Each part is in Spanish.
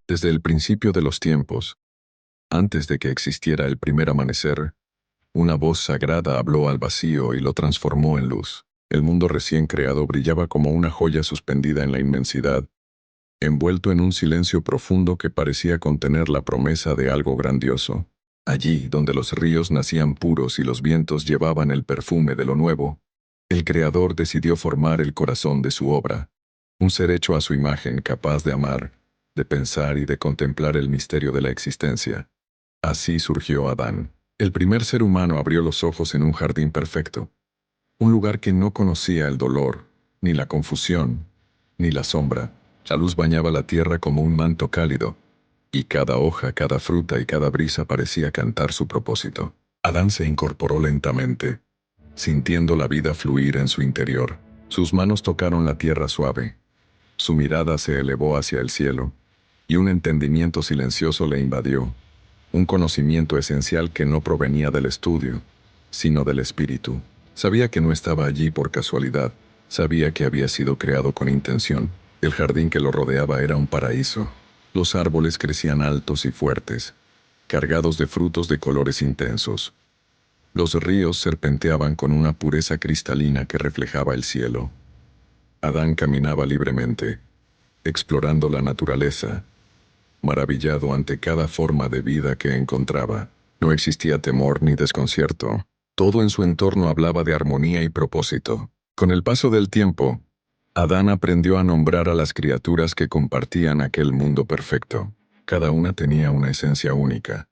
Desde el principio de los tiempos, antes de que existiera el primer amanecer, una voz sagrada habló al vacío y lo transformó en luz. El mundo recién creado brillaba como una joya suspendida en la inmensidad, envuelto en un silencio profundo que parecía contener la promesa de algo grandioso. Allí, donde los ríos nacían puros y los vientos llevaban el perfume de lo nuevo, el Creador decidió formar el corazón de su obra, un ser hecho a su imagen, capaz de amar, de pensar y de contemplar el misterio de la existencia. Así surgió Adán. El primer ser humano abrió los ojos en un jardín perfecto, un lugar que no conocía el dolor, ni la confusión, ni la sombra. La luz bañaba la tierra como un manto cálido, y cada hoja, cada fruta y cada brisa parecía cantar su propósito. Adán se incorporó lentamente, sintiendo la vida fluir en su interior. Sus manos tocaron la tierra suave, su mirada se elevó hacia el cielo, y un entendimiento silencioso le invadió, un conocimiento esencial que no provenía del estudio, sino del espíritu. Sabía que no estaba allí por casualidad, sabía que había sido creado con intención. El jardín que lo rodeaba era un paraíso. Los árboles crecían altos y fuertes, cargados de frutos de colores intensos. Los ríos serpenteaban con una pureza cristalina que reflejaba el cielo. Adán caminaba libremente, explorando la naturaleza, maravillado ante cada forma de vida que encontraba. No existía temor ni desconcierto. Todo en su entorno hablaba de armonía y propósito. Con el paso del tiempo, Adán aprendió a nombrar a las criaturas que compartían aquel mundo perfecto. Cada una tenía una esencia única,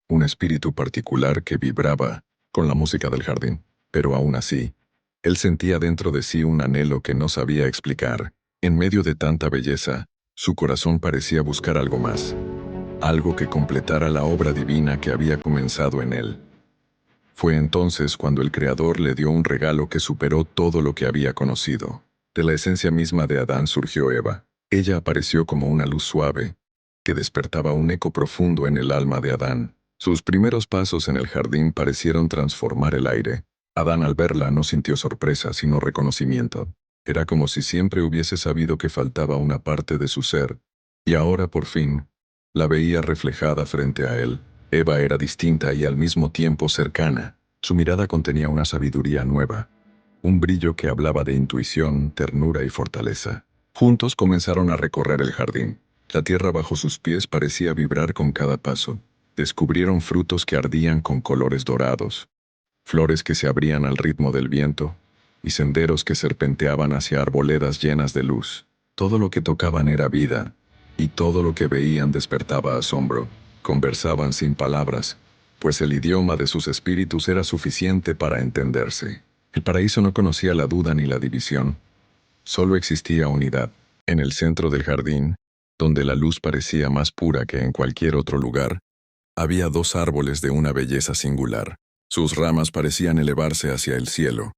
un espíritu particular que vibraba con la música del jardín. Pero aún así, él sentía dentro de sí un anhelo que no sabía explicar. En medio de tanta belleza, su corazón parecía buscar algo más, algo que completara la obra divina que había comenzado en él. Fue entonces cuando el Creador le dio un regalo que superó todo lo que había conocido. De la esencia misma de Adán surgió Eva. Ella apareció como una luz suave, que despertaba un eco profundo en el alma de Adán. Sus primeros pasos en el jardín parecieron transformar el aire. Adán al verla no sintió sorpresa, sino reconocimiento. Era como si siempre hubiese sabido que faltaba una parte de su ser, y ahora por fin, la veía reflejada frente a él. Eva era distinta y al mismo tiempo cercana. Su mirada contenía una sabiduría nueva, un brillo que hablaba de intuición, ternura y fortaleza. Juntos comenzaron a recorrer el jardín. La tierra bajo sus pies parecía vibrar con cada paso. Descubrieron frutos que ardían con colores dorados, flores que se abrían al ritmo del viento, y senderos que serpenteaban hacia arboledas llenas de luz. Todo lo que tocaban era vida, y todo lo que veían despertaba asombro. Conversaban sin palabras, pues el idioma de sus espíritus era suficiente para entenderse. El paraíso no conocía la duda ni la división, solo existía unidad. En el centro del jardín, donde la luz parecía más pura que en cualquier otro lugar, había dos árboles de una belleza singular. Sus ramas parecían elevarse hacia el cielo,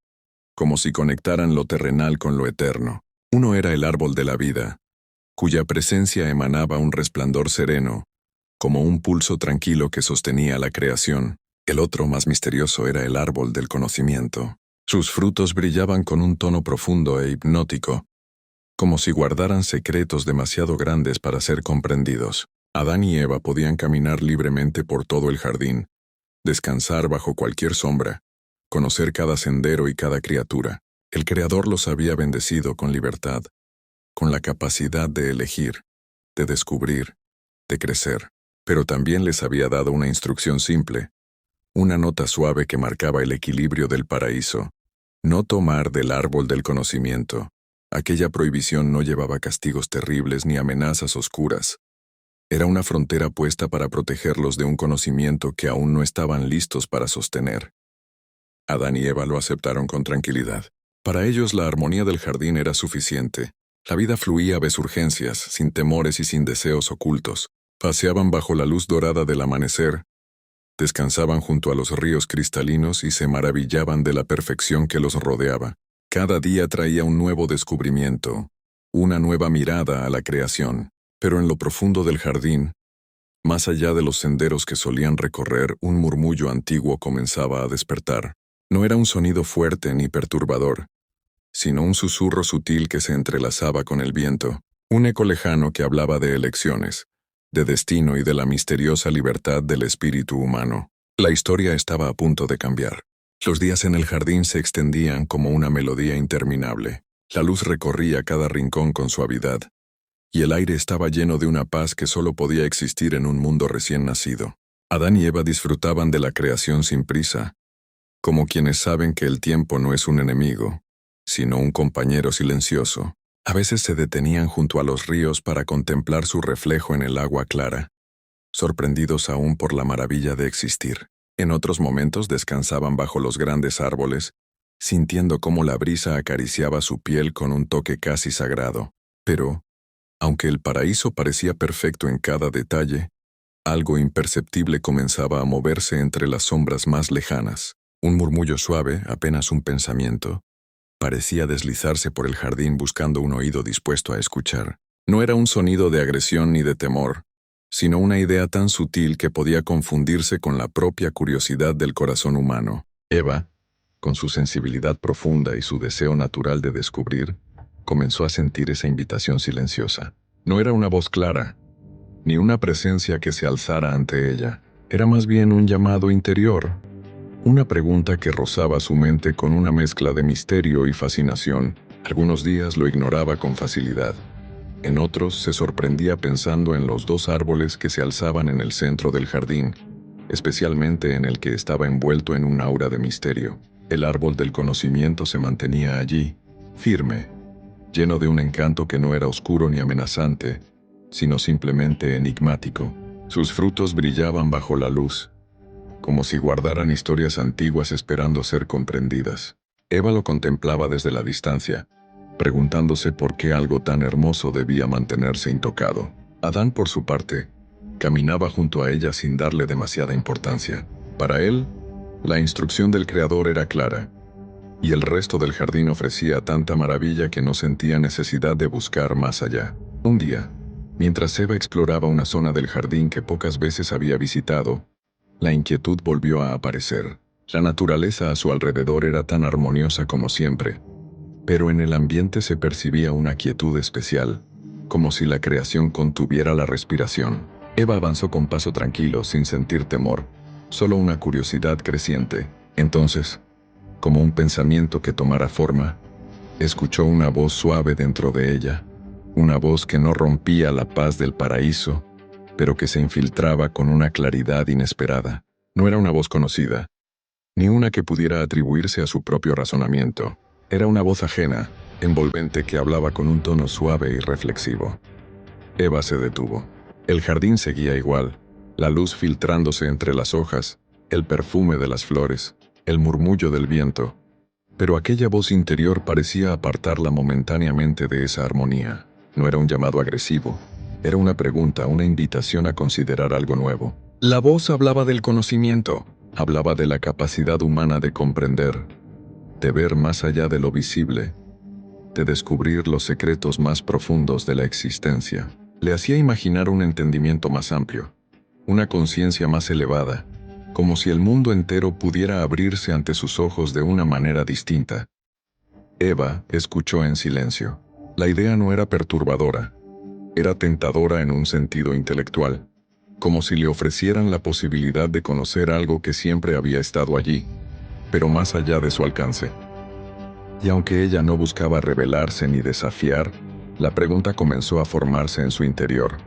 como si conectaran lo terrenal con lo eterno. Uno era el árbol de la vida, cuya presencia emanaba un resplandor sereno, como un pulso tranquilo que sostenía la creación. El otro, más misterioso, era el árbol del conocimiento. Sus frutos brillaban con un tono profundo e hipnótico, como si guardaran secretos demasiado grandes para ser comprendidos. Adán y Eva podían caminar libremente por todo el jardín, descansar bajo cualquier sombra, conocer cada sendero y cada criatura. El Creador los había bendecido con libertad, con la capacidad de elegir, de descubrir, de crecer. Pero también les había dado una instrucción simple, una nota suave que marcaba el equilibrio del paraíso: no tomar del árbol del conocimiento. Aquella prohibición no llevaba castigos terribles ni amenazas oscuras. Era una frontera puesta para protegerlos de un conocimiento que aún no estaban listos para sostener. Adán y Eva lo aceptaron con tranquilidad. Para ellos la armonía del jardín era suficiente. La vida fluía bez urgencias, sin temores y sin deseos ocultos. Paseaban bajo la luz dorada del amanecer, descansaban junto a los ríos cristalinos y se maravillaban de la perfección que los rodeaba. Cada día traía un nuevo descubrimiento, una nueva mirada a la creación. Pero en lo profundo del jardín, más allá de los senderos que solían recorrer, un murmullo antiguo comenzaba a despertar. No era un sonido fuerte ni perturbador, sino un susurro sutil que se entrelazaba con el viento, un eco lejano que hablaba de elecciones, de destino y de la misteriosa libertad del espíritu humano. La historia estaba a punto de cambiar. Los días en el jardín se extendían como una melodía interminable. La luz recorría cada rincón con suavidad, y el aire estaba lleno de una paz que solo podía existir en un mundo recién nacido. Adán y Eva disfrutaban de la creación sin prisa, como quienes saben que el tiempo no es un enemigo, sino un compañero silencioso. A veces se detenían junto a los ríos para contemplar su reflejo en el agua clara, sorprendidos aún por la maravilla de existir. En otros momentos descansaban bajo los grandes árboles, sintiendo cómo la brisa acariciaba su piel con un toque casi sagrado. Pero, aunque el paraíso parecía perfecto en cada detalle, algo imperceptible comenzaba a moverse entre las sombras más lejanas. Un murmullo suave, apenas un pensamiento, parecía deslizarse por el jardín buscando un oído dispuesto a escuchar. No era un sonido de agresión ni de temor, sino una idea tan sutil que podía confundirse con la propia curiosidad del corazón humano. Eva, con su sensibilidad profunda y su deseo natural de descubrir, comenzó a sentir esa invitación silenciosa. No era una voz clara, ni una presencia que se alzara ante ella. Era más bien un llamado interior, una pregunta que rozaba su mente con una mezcla de misterio y fascinación. Algunos días lo ignoraba con facilidad. En otros se sorprendía pensando en los dos árboles que se alzaban en el centro del jardín, especialmente en el que estaba envuelto en un aura de misterio. El árbol del conocimiento se mantenía allí, firme, lleno de un encanto que no era oscuro ni amenazante, sino simplemente enigmático. Sus frutos brillaban bajo la luz, como si guardaran historias antiguas esperando ser comprendidas. Eva lo contemplaba desde la distancia, preguntándose por qué algo tan hermoso debía mantenerse intocado. Adán, por su parte, caminaba junto a ella sin darle demasiada importancia. Para él, la instrucción del Creador era clara, y el resto del jardín ofrecía tanta maravilla que no sentía necesidad de buscar más allá. Un día, mientras Eva exploraba una zona del jardín que pocas veces había visitado, la inquietud volvió a aparecer. La naturaleza a su alrededor era tan armoniosa como siempre, pero en el ambiente se percibía una quietud especial, como si la creación contuviera la respiración. Eva avanzó con paso tranquilo, sin sentir temor, solo una curiosidad creciente. Entonces, como un pensamiento que tomara forma, escuchó una voz suave dentro de ella, una voz que no rompía la paz del paraíso, pero que se infiltraba con una claridad inesperada. No era una voz conocida, ni una que pudiera atribuirse a su propio razonamiento. Era una voz ajena, envolvente, que hablaba con un tono suave y reflexivo. Eva se detuvo. El jardín seguía igual, la luz filtrándose entre las hojas, el perfume de las flores, el murmullo del viento. Pero aquella voz interior parecía apartarla momentáneamente de esa armonía. No era un llamado agresivo, era una pregunta, una invitación a considerar algo nuevo. La voz hablaba del conocimiento, hablaba de la capacidad humana de comprender, de ver más allá de lo visible, de descubrir los secretos más profundos de la existencia. Le hacía imaginar un entendimiento más amplio, una conciencia más elevada, como si el mundo entero pudiera abrirse ante sus ojos de una manera distinta. Eva escuchó en silencio. La idea no era perturbadora, era tentadora en un sentido intelectual, como si le ofrecieran la posibilidad de conocer algo que siempre había estado allí, pero más allá de su alcance. Y aunque ella no buscaba rebelarse ni desafiar, la pregunta comenzó a formarse en su interior.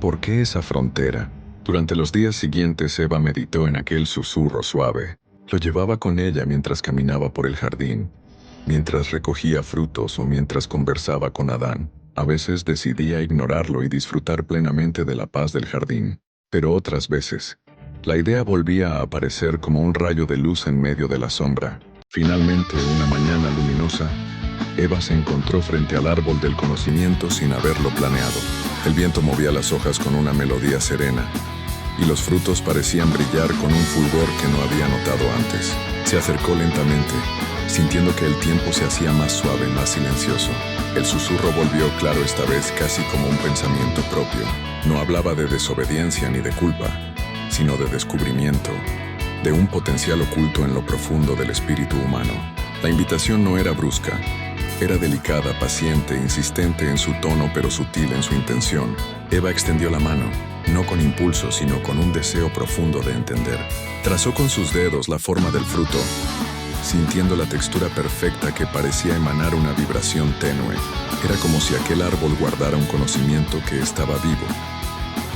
¿Por qué esa frontera? Durante los días siguientes, Eva meditó en aquel susurro suave. Lo llevaba con ella mientras caminaba por el jardín, mientras recogía frutos o mientras conversaba con Adán. A veces decidía ignorarlo y disfrutar plenamente de la paz del jardín. Pero otras veces, la idea volvía a aparecer como un rayo de luz en medio de la sombra. Finalmente, una mañana luminosa, Eva se encontró frente al árbol del conocimiento sin haberlo planeado. El viento movía las hojas con una melodía serena, y los frutos parecían brillar con un fulgor que no había notado antes. Se acercó lentamente, sintiendo que el tiempo se hacía más suave, más silencioso. El susurro volvió claro esta vez, casi como un pensamiento propio. No hablaba de desobediencia ni de culpa, sino de descubrimiento, de un potencial oculto en lo profundo del espíritu humano. La invitación no era brusca, era delicada, paciente, insistente en su tono, pero sutil en su intención. Eva extendió la mano, no con impulso, sino con un deseo profundo de entender. Trazó con sus dedos la forma del fruto, sintiendo la textura perfecta que parecía emanar una vibración tenue. Era como si aquel árbol guardara un conocimiento que estaba vivo,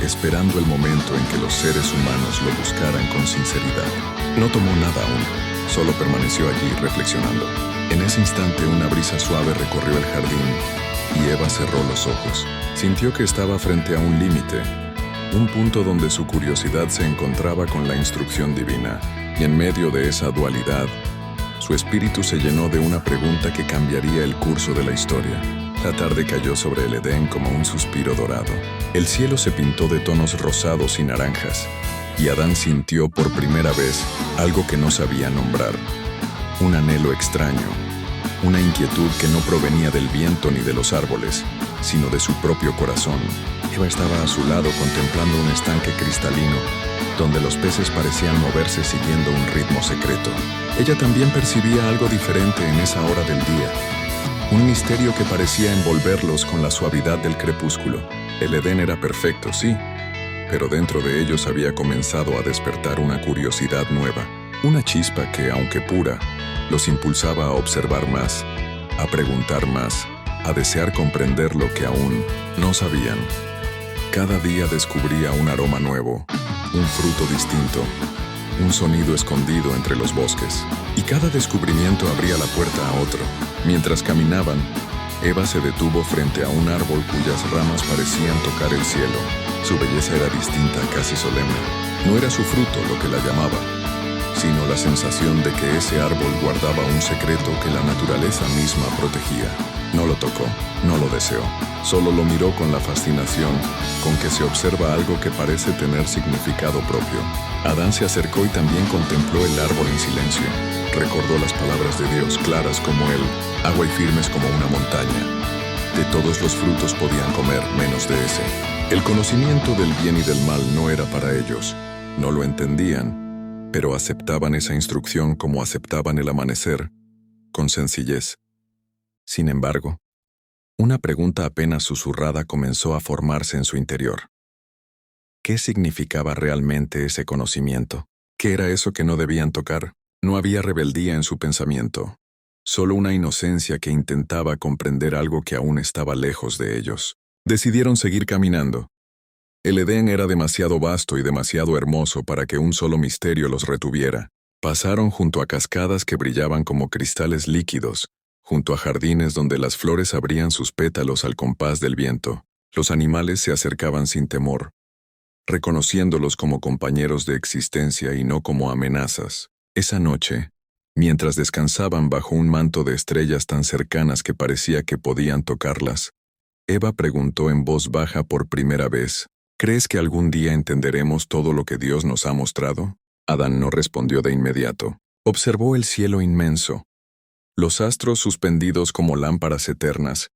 esperando el momento en que los seres humanos lo buscaran con sinceridad. No tomó nada aún, solo permaneció allí reflexionando. En ese instante una brisa suave recorrió el jardín y Eva cerró los ojos. Sintió que estaba frente a un límite, un punto donde su curiosidad se encontraba con la instrucción divina, y en medio de esa dualidad, su espíritu se llenó de una pregunta que cambiaría el curso de la historia. La tarde cayó sobre el Edén como un suspiro dorado. El cielo se pintó de tonos rosados y naranjas, y Adán sintió por primera vez algo que no sabía nombrar. Un anhelo extraño, una inquietud que no provenía del viento ni de los árboles, sino de su propio corazón. Eva estaba a su lado contemplando un estanque cristalino, donde los peces parecían moverse siguiendo un ritmo secreto. Ella también percibía algo diferente en esa hora del día, un misterio que parecía envolverlos con la suavidad del crepúsculo. El Edén era perfecto, sí, pero dentro de ellos había comenzado a despertar una curiosidad nueva, una chispa que, aunque pura, los impulsaba a observar más, a preguntar más, a desear comprender lo que aún no sabían. Cada día descubría un aroma nuevo, un fruto distinto, un sonido escondido entre los bosques, y cada descubrimiento abría la puerta a otro. Mientras caminaban, Eva se detuvo frente a un árbol cuyas ramas parecían tocar el cielo. Su belleza era distinta, casi solemne. No era su fruto lo que la llamaba, sino la sensación de que ese árbol guardaba un secreto que la naturaleza misma protegía. No lo tocó, no lo deseó, solo lo miró con la fascinación con que se observa algo que parece tener significado propio. Adán se acercó y también contempló el árbol en silencio. Recordó las palabras de Dios, claras como él, agua y firmes como una montaña. De todos los frutos podían comer, menos de ese. El conocimiento del bien y del mal no era para ellos. No lo entendían, pero aceptaban esa instrucción como aceptaban el amanecer, con sencillez. Sin embargo, una pregunta apenas susurrada comenzó a formarse en su interior. ¿Qué significaba realmente ese conocimiento? ¿Qué era eso que no debían tocar? No había rebeldía en su pensamiento, solo una inocencia que intentaba comprender algo que aún estaba lejos de ellos. Decidieron seguir caminando. El Edén era demasiado vasto y demasiado hermoso para que un solo misterio los retuviera. Pasaron junto a cascadas que brillaban como cristales líquidos, junto a jardines donde las flores abrían sus pétalos al compás del viento. Los animales se acercaban sin temor, reconociéndolos como compañeros de existencia y no como amenazas. Esa noche, mientras descansaban bajo un manto de estrellas tan cercanas que parecía que podían tocarlas, Eva preguntó en voz baja por primera vez, ¿crees que algún día entenderemos todo lo que Dios nos ha mostrado? Adán no respondió de inmediato. Observó el cielo inmenso, los astros suspendidos como lámparas eternas,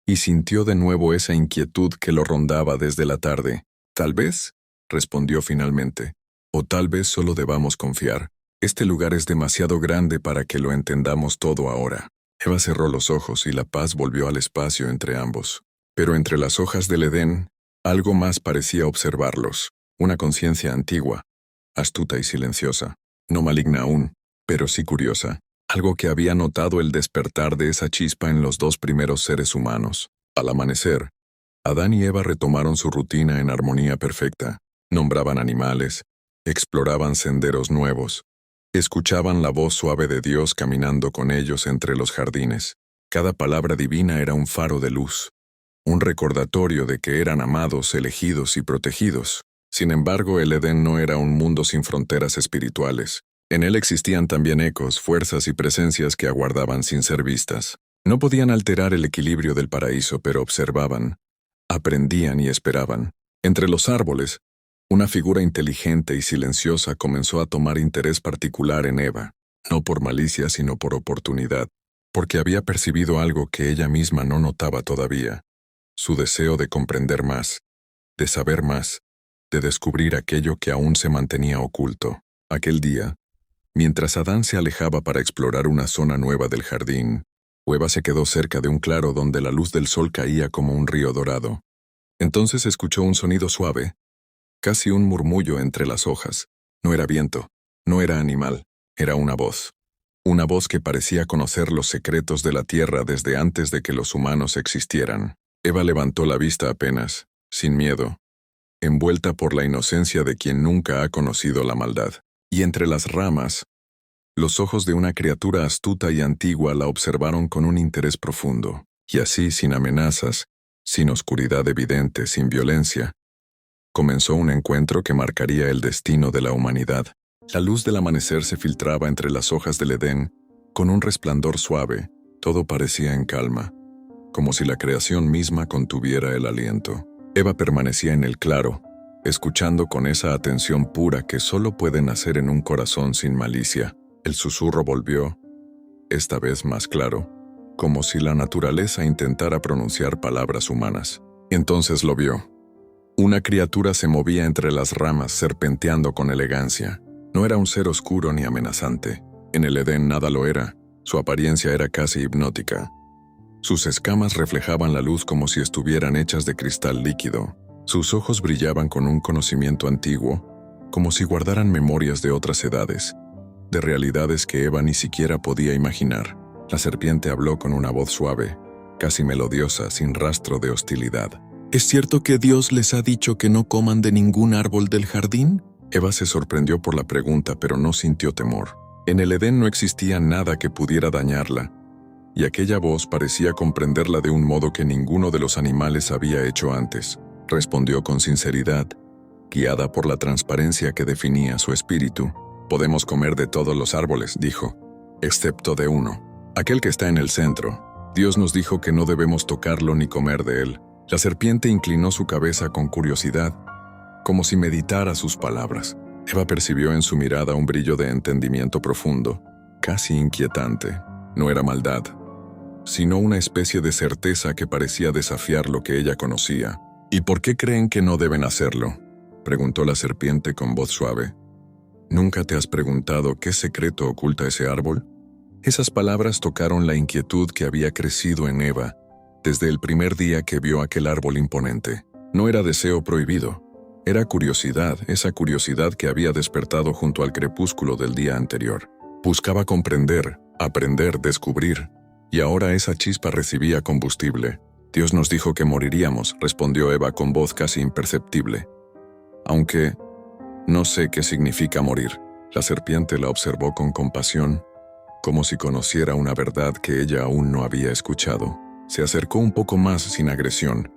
y sintió de nuevo esa inquietud que lo rondaba desde la tarde. Tal vez, respondió finalmente, o tal vez solo debamos confiar. Este lugar es demasiado grande para que lo entendamos todo ahora. Eva cerró los ojos y la paz volvió al espacio entre ambos. Pero entre las hojas del Edén, algo más parecía observarlos, una conciencia antigua, astuta y silenciosa, no maligna aún, pero sí curiosa, algo que había notado el despertar de esa chispa en los dos primeros seres humanos. Al amanecer, Adán y Eva retomaron su rutina en armonía perfecta, nombraban animales, exploraban senderos nuevos, escuchaban la voz suave de Dios caminando con ellos entre los jardines. Cada palabra divina era un faro de luz, un recordatorio de que eran amados, elegidos y protegidos. Sin embargo, el Edén no era un mundo sin fronteras espirituales. En él existían también ecos, fuerzas y presencias que aguardaban sin ser vistas. No podían alterar el equilibrio del paraíso, pero observaban, aprendían y esperaban. Entre los árboles, una figura inteligente y silenciosa comenzó a tomar interés particular en Eva, no por malicia sino por oportunidad, porque había percibido algo que ella misma no notaba todavía, su deseo de comprender más, de saber más, de descubrir aquello que aún se mantenía oculto. Aquel día, mientras Adán se alejaba para explorar una zona nueva del jardín, Eva se quedó cerca de un claro donde la luz del sol caía como un río dorado. Entonces escuchó un sonido suave, casi un murmullo entre las hojas. No era viento, no era animal, era una voz. Una voz que parecía conocer los secretos de la tierra desde antes de que los humanos existieran. Eva levantó la vista apenas, sin miedo, envuelta por la inocencia de quien nunca ha conocido la maldad. Y entre las ramas, los ojos de una criatura astuta y antigua la observaron con un interés profundo. Y así, sin amenazas, sin oscuridad evidente, sin violencia, comenzó un encuentro que marcaría el destino de la humanidad. La luz del amanecer se filtraba entre las hojas del Edén, con un resplandor suave. Todo parecía en calma, como si la creación misma contuviera el aliento. Eva permanecía en el claro, escuchando con esa atención pura que solo puede nacer en un corazón sin malicia. El susurro volvió, esta vez más claro, como si la naturaleza intentara pronunciar palabras humanas. Entonces lo vio. Una criatura se movía entre las ramas, serpenteando con elegancia. No era un ser oscuro ni amenazante. En el Edén nada lo era. Su apariencia era casi hipnótica. Sus escamas reflejaban la luz como si estuvieran hechas de cristal líquido. Sus ojos brillaban con un conocimiento antiguo, como si guardaran memorias de otras edades, de realidades que Eva ni siquiera podía imaginar. La serpiente habló con una voz suave, casi melodiosa, sin rastro de hostilidad. ¿Es cierto que Dios les ha dicho que no coman de ningún árbol del jardín? Eva se sorprendió por la pregunta, pero no sintió temor. En el Edén no existía nada que pudiera dañarla, y aquella voz parecía comprenderla de un modo que ninguno de los animales había hecho antes. Respondió con sinceridad, guiada por la transparencia que definía su espíritu. Podemos comer de todos los árboles, dijo, excepto de uno, aquel que está en el centro. Dios nos dijo que no debemos tocarlo ni comer de él. La serpiente inclinó su cabeza con curiosidad, como si meditara sus palabras. Eva percibió en su mirada un brillo de entendimiento profundo, casi inquietante. No era maldad, sino una especie de certeza que parecía desafiar lo que ella conocía. ¿Y por qué creen que no deben hacerlo?, preguntó la serpiente con voz suave. ¿Nunca te has preguntado qué secreto oculta ese árbol? Esas palabras tocaron la inquietud que había crecido en Eva desde el primer día que vio aquel árbol imponente. No era deseo prohibido, era curiosidad, esa curiosidad que había despertado junto al crepúsculo del día anterior. Buscaba comprender, aprender, descubrir, y ahora esa chispa recibía combustible. Dios nos dijo que moriríamos, respondió Eva con voz casi imperceptible. Aunque no sé qué significa morir. La serpiente la observó con compasión, como si conociera una verdad que ella aún no había escuchado. Se acercó un poco más sin agresión,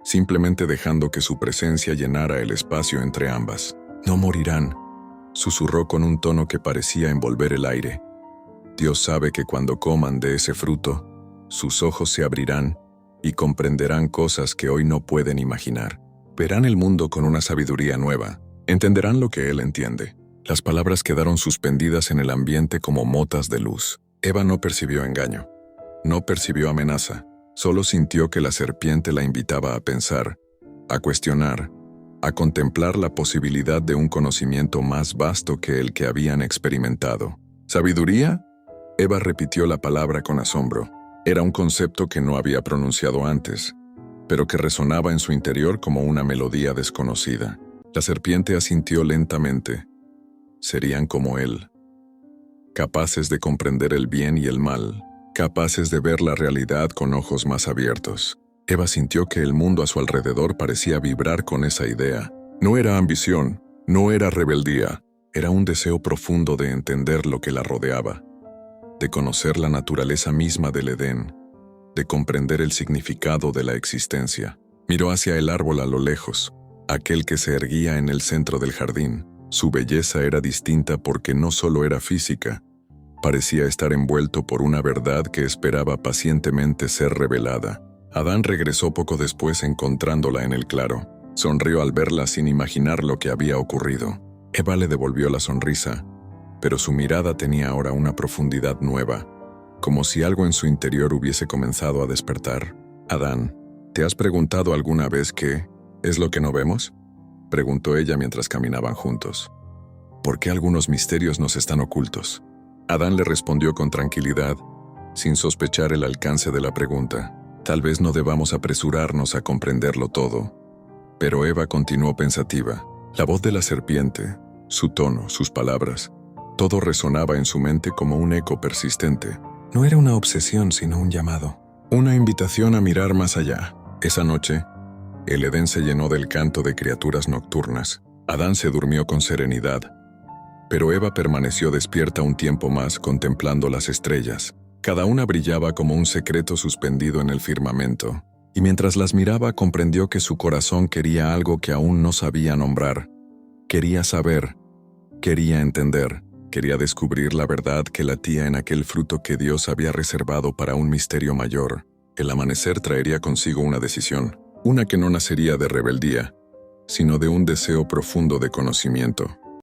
simplemente dejando que su presencia llenara el espacio entre ambas. No morirán, susurró con un tono que parecía envolver el aire. Dios sabe que cuando coman de ese fruto, sus ojos se abrirán y comprenderán cosas que hoy no pueden imaginar. Verán el mundo con una sabiduría nueva. Entenderán lo que Él entiende. Las palabras quedaron suspendidas en el ambiente como motas de luz. Eva no percibió engaño. No percibió amenaza. Solo sintió que la serpiente la invitaba a pensar, a cuestionar, a contemplar la posibilidad de un conocimiento más vasto que el que habían experimentado. ¿Sabiduría? Eva repitió la palabra con asombro. Era un concepto que no había pronunciado antes, pero que resonaba en su interior como una melodía desconocida. La serpiente asintió lentamente. Serían como él, capaces de comprender el bien y el mal, capaces de ver la realidad con ojos más abiertos. Eva sintió que el mundo a su alrededor parecía vibrar con esa idea. No era ambición, no era rebeldía, era un deseo profundo de entender lo que la rodeaba, de conocer la naturaleza misma del Edén, de comprender el significado de la existencia. Miró hacia el árbol a lo lejos, aquel que se erguía en el centro del jardín. Su belleza era distinta porque no solo era física, parecía estar envuelto por una verdad que esperaba pacientemente ser revelada. Adán regresó poco después encontrándola en el claro. Sonrió al verla sin imaginar lo que había ocurrido. Eva le devolvió la sonrisa, pero su mirada tenía ahora una profundidad nueva, como si algo en su interior hubiese comenzado a despertar. Adán, ¿te has preguntado alguna vez qué es lo que no vemos?, preguntó ella mientras caminaban juntos. ¿Por qué algunos misterios nos están ocultos? Adán le respondió con tranquilidad, sin sospechar el alcance de la pregunta. Tal vez no debamos apresurarnos a comprenderlo todo. Pero Eva continuó pensativa. La voz de la serpiente, su tono, sus palabras, todo resonaba en su mente como un eco persistente. No era una obsesión, sino un llamado. Una invitación a mirar más allá. Esa noche, el Edén se llenó del canto de criaturas nocturnas. Adán se durmió con serenidad, pero Eva permaneció despierta un tiempo más contemplando las estrellas. Cada una brillaba como un secreto suspendido en el firmamento, y mientras las miraba comprendió que su corazón quería algo que aún no sabía nombrar. Quería saber, quería entender, quería descubrir la verdad que latía en aquel fruto que Dios había reservado para un misterio mayor. El amanecer traería consigo una decisión, una que no nacería de rebeldía, sino de un deseo profundo de conocimiento.